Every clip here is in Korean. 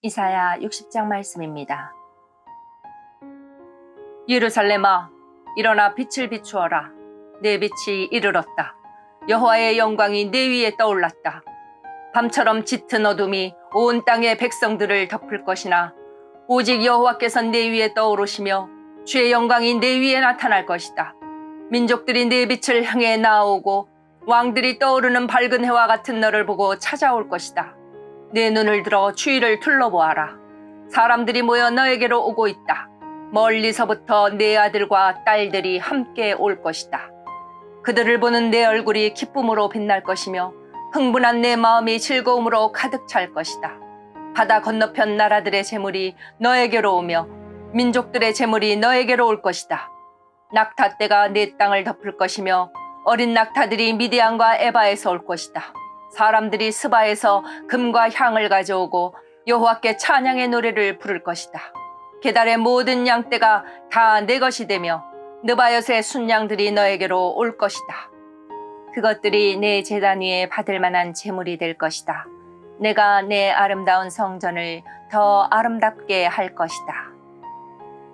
이사야 60장 말씀입니다. 예루살렘아, 일어나 빛을 비추어라. 내 빛이 이르렀다. 여호와의 영광이 내 위에 떠올랐다. 밤처럼 짙은 어둠이 온 땅의 백성들을 덮을 것이나 오직 여호와께서 내 위에 떠오르시며 주의 영광이 내 위에 나타날 것이다. 민족들이 내 빛을 향해 나아오고 왕들이 떠오르는 밝은 해와 같은 너를 보고 찾아올 것이다. 내 눈을 들어 주위를 둘러보아라. 사람들이 모여 너에게로 오고 있다. 멀리서부터 내 아들과 딸들이 함께 올 것이다. 그들을 보는 내 얼굴이 기쁨으로 빛날 것이며 흥분한 내 마음이 즐거움으로 가득 찰 것이다. 바다 건너편 나라들의 재물이 너에게로 오며 민족들의 재물이 너에게로 올 것이다. 낙타떼가 내 땅을 덮을 것이며 어린 낙타들이 미디안과 에바에서 올 것이다. 사람들이 스바에서 금과 향을 가져오고 여호와께 찬양의 노래를 부를 것이다. 게달의 모든 양떼가 다 내 것이 되며 느바옅의 순양들이 너에게로 올 것이다. 그것들이 내 제단 위에 받을 만한 제물이 될 것이다. 내가 내 아름다운 성전을 더 아름답게 할 것이다.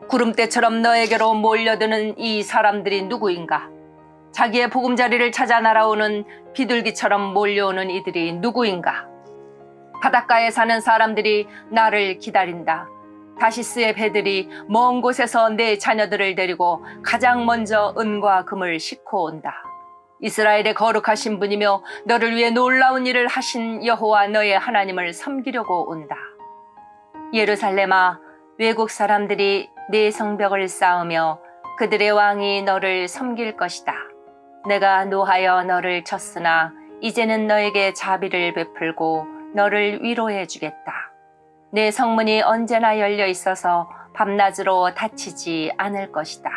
구름대처럼 너에게로 몰려드는 이 사람들이 누구인가? 자기의 보금자리를 찾아 날아오는 비둘기처럼 몰려오는 이들이 누구인가? 바닷가에 사는 사람들이 나를 기다린다. 다시스의 배들이 먼 곳에서 내 자녀들을 데리고 가장 먼저 은과 금을 싣고 온다. 이스라엘의 거룩하신 분이며 너를 위해 놀라운 일을 하신 여호와 너의 하나님을 섬기려고 온다. 예루살렘아, 외국 사람들이 내 성벽을 쌓으며 그들의 왕이 너를 섬길 것이다. 내가 노하여 너를 쳤으나 이제는 너에게 자비를 베풀고 너를 위로해 주겠다. 내 성문이 언제나 열려 있어서 밤낮으로 닫히지 않을 것이다.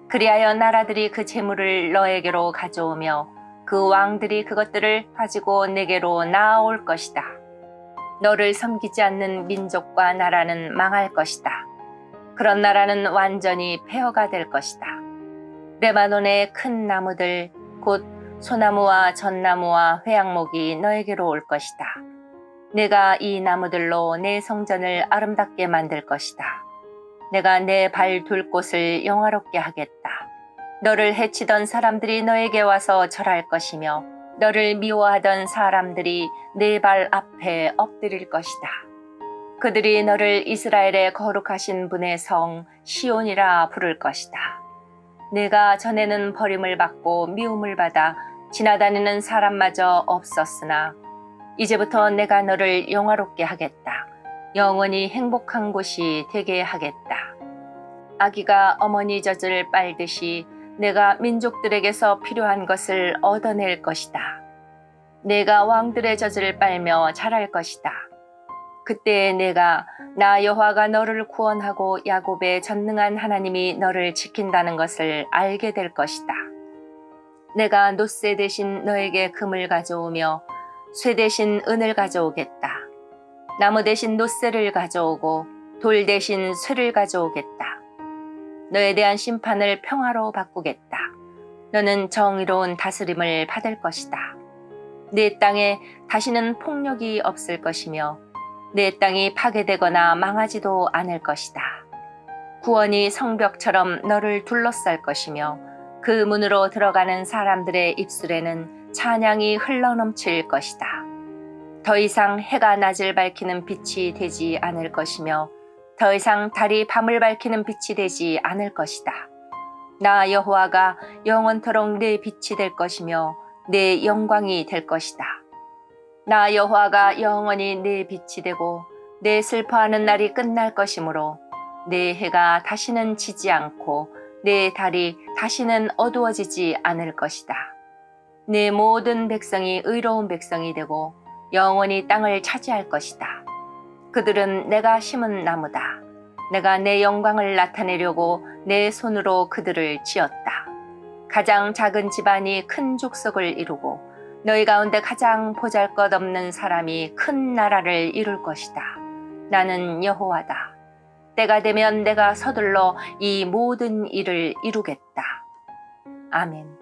그리하여 나라들이 그 재물을 너에게로 가져오며 그 왕들이 그것들을 가지고 내게로 나아올 것이다. 너를 섬기지 않는 민족과 나라는 망할 것이다. 그런 나라는 완전히 폐허가 될 것이다. 레바논의 큰 나무들 곧 소나무와 전나무와 회양목이 너에게로 올 것이다. 내가 이 나무들로 내 성전을 아름답게 만들 것이다. 내가 내 발 둘 곳을 영화롭게 하겠다. 너를 해치던 사람들이 너에게 와서 절할 것이며 너를 미워하던 사람들이 내 발 앞에 엎드릴 것이다. 그들이 너를 이스라엘의 거룩하신 분의 성 시온이라 부를 것이다. 내가 전에는 버림을 받고 미움을 받아 지나다니는 사람마저 없었으나 이제부터 내가 너를 영화롭게 하겠다. 영원히 행복한 곳이 되게 하겠다. 아기가 어머니 젖을 빨듯이 내가 민족들에게서 필요한 것을 얻어낼 것이다. 내가 왕들의 젖을 빨며 자랄 것이다. 그때 내가 나 여호와가 너를 구원하고 야곱의 전능한 하나님이 너를 지킨다는 것을 알게 될 것이다. 내가 놋쇠 대신 너에게 금을 가져오며 쇠 대신 은을 가져오겠다. 나무 대신 놋쇠를 가져오고 돌 대신 쇠를 가져오겠다. 너에 대한 심판을 평화로 바꾸겠다. 너는 정의로운 다스림을 받을 것이다. 내 땅에 다시는 폭력이 없을 것이며 내 땅이 파괴되거나 망하지도 않을 것이다. 구원이 성벽처럼 너를 둘러쌀 것이며 그 문으로 들어가는 사람들의 입술에는 찬양이 흘러넘칠 것이다. 더 이상 해가 낮을 밝히는 빛이 되지 않을 것이며 더 이상 달이 밤을 밝히는 빛이 되지 않을 것이다. 나 여호와가 영원토록 내 빛이 될 것이며 내 영광이 될 것이다. 나 여호와가 영원히 내 빛이 되고 내 슬퍼하는 날이 끝날 것이므로 내 해가 다시는 지지 않고 내 달이 다시는 어두워지지 않을 것이다. 내 모든 백성이 의로운 백성이 되고 영원히 땅을 차지할 것이다. 그들은 내가 심은 나무다. 내가 내 영광을 나타내려고 내 손으로 그들을 지었다. 가장 작은 집안이 큰 족속을 이루고 너희 가운데 가장 보잘것없는 사람이 큰 나라를 이룰 것이다. 나는 여호와다. 때가 되면 내가 서둘러 이 모든 일을 이루겠다. 아멘.